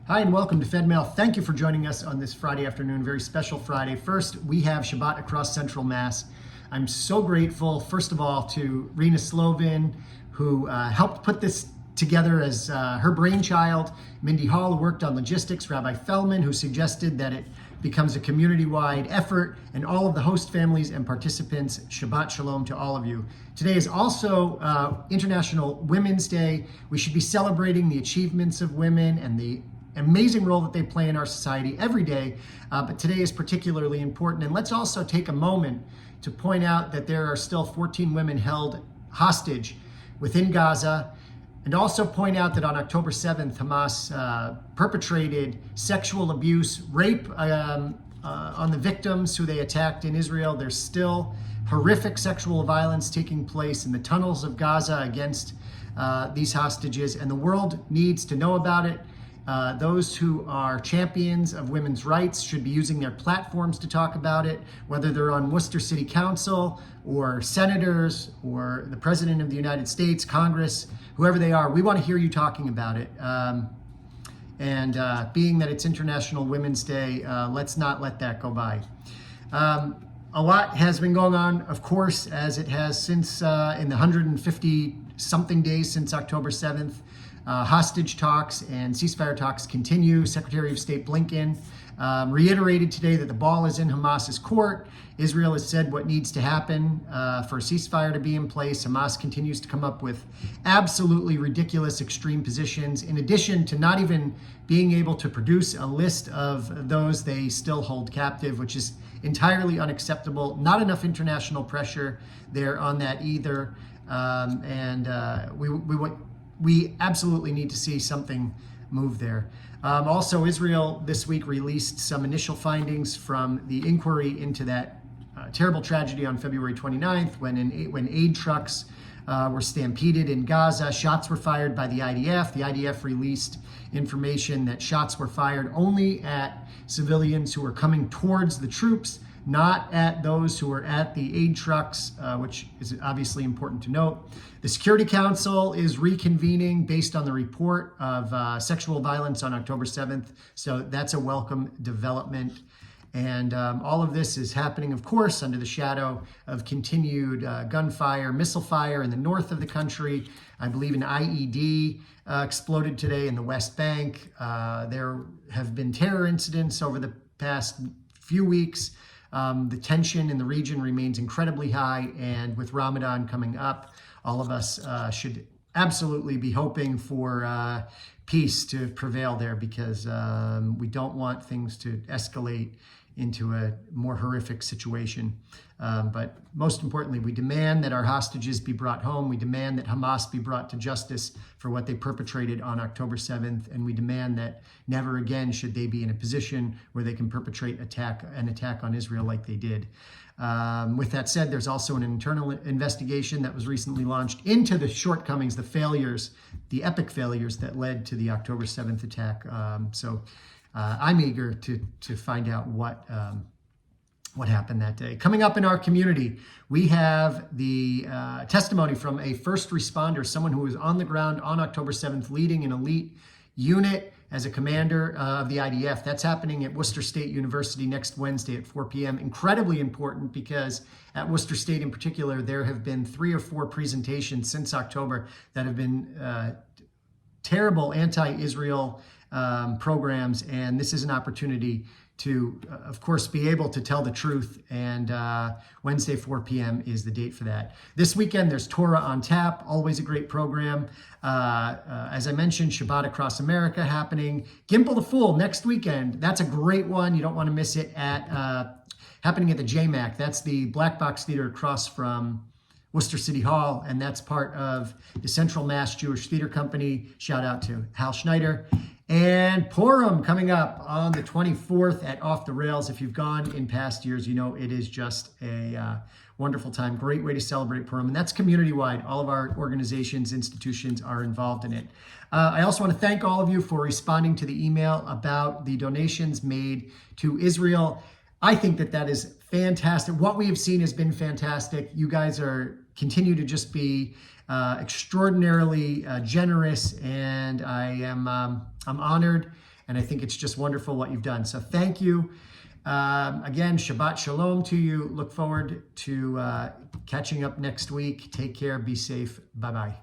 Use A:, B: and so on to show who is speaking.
A: Hi and welcome to Fedmail. Thank you for joining us on this Friday afternoon, very special Friday. First, we have Shabbat across Central Mass. I'm so grateful, first of all, to Rena Slovin, who helped put this together as her brainchild, Mindy Hall, who worked on logistics, Rabbi Feldman, who suggested that it becomes a community-wide effort, and all of the host families and participants. Shabbat Shalom to all of you. Today is also International Women's Day. We should be celebrating the achievements of women and the amazing role that they play in our society every day, but today is particularly important. And let's also take a moment to point out that there are still 14 women held hostage within Gaza, and also point out that on October 7th, Hamas perpetrated sexual abuse, rape on the victims who they attacked in Israel. There's still horrific sexual violence taking place in the tunnels of Gaza against these hostages, and the world needs to know about it. Those who are champions of women's rights should be using their platforms to talk about it, whether they're on Worcester City Council or senators or the President of the United States, Congress, whoever they are. We want to hear you talking about it. Being that it's International Women's Day, let's not let that go by. A lot has been going on, of course, as it has since in the 150 something days since October 7th. Hostage talks and ceasefire talks continue. Secretary of State Blinken reiterated today that the ball is in Hamas's court. Israel has said what needs to happen for a ceasefire to be in place. Hamas continues to come up with absolutely ridiculous extreme positions, in addition to not even being able to produce a list of those they still hold captive, which is entirely unacceptable. Not enough international pressure there on that either. We absolutely need to see something move there. Also, Israel this week released some initial findings from the inquiry into that terrible tragedy on February 29th when aid trucks were stampeded in Gaza. Shots were fired by the IDF. The IDF released information that shots were fired only at civilians who were coming towards the troops, not at those who were at the aid trucks, which is obviously important to note. The Security Council is reconvening based on the report of sexual violence on October 7th, so that's a welcome development. And all of this is happening, of course, under the shadow of continued gunfire, missile fire in the north of the country. I believe an IED exploded today in the West Bank. There have been terror incidents over the past few weeks. The tension in the region remains incredibly high, and with Ramadan coming up, all of us should absolutely be hoping for peace to prevail there, because we don't want things to escalate into a more horrific situation. But most importantly, we demand that our hostages be brought home. We demand that Hamas be brought to justice for what they perpetrated on October 7th. And we demand that never again should they be in a position where they can perpetrate an attack on Israel like they did. With that said, there's also an internal investigation that was recently launched into the shortcomings, the failures, the epic failures that led to the October 7th attack. I'm eager to find out what happened that day. Coming up in our community, we have the testimony from a first responder, someone who was on the ground on October 7th, leading an elite unit as a commander of the IDF. That's happening at Worcester State University next Wednesday at 4 p.m. Incredibly important, because at Worcester State in particular, there have been 3 or 4 presentations since October that have been terrible anti-Israel programs, and this is an opportunity to, of course, be able to tell the truth, and Wednesday, 4 p.m. is the date for that. This weekend, there's Torah on Tap, always a great program. As I mentioned, Shabbat Across America happening. Gimple the Fool next weekend, that's a great one. You don't want to miss it, happening at the JMAC. That's the Black Box Theater across from Worcester City Hall, and that's part of the Central Mass Jewish Theater Company. Shout out to Hal Schneider. And Purim coming up on the 24th at Off the Rails. If you've gone in past years, you know it is just a wonderful time. Great way to celebrate Purim. And that's community-wide. All of our organizations, institutions are involved in it. I also want to thank all of you for responding to the email about the donations made to Israel. I think that is fantastic. What we have seen has been fantastic. You guys continue to just be extraordinarily generous, and I'm honored And I think it's just wonderful what you've done. So thank you. Again, Shabbat Shalom to you. Look forward to catching up next week. Take care. Be safe. Bye-bye.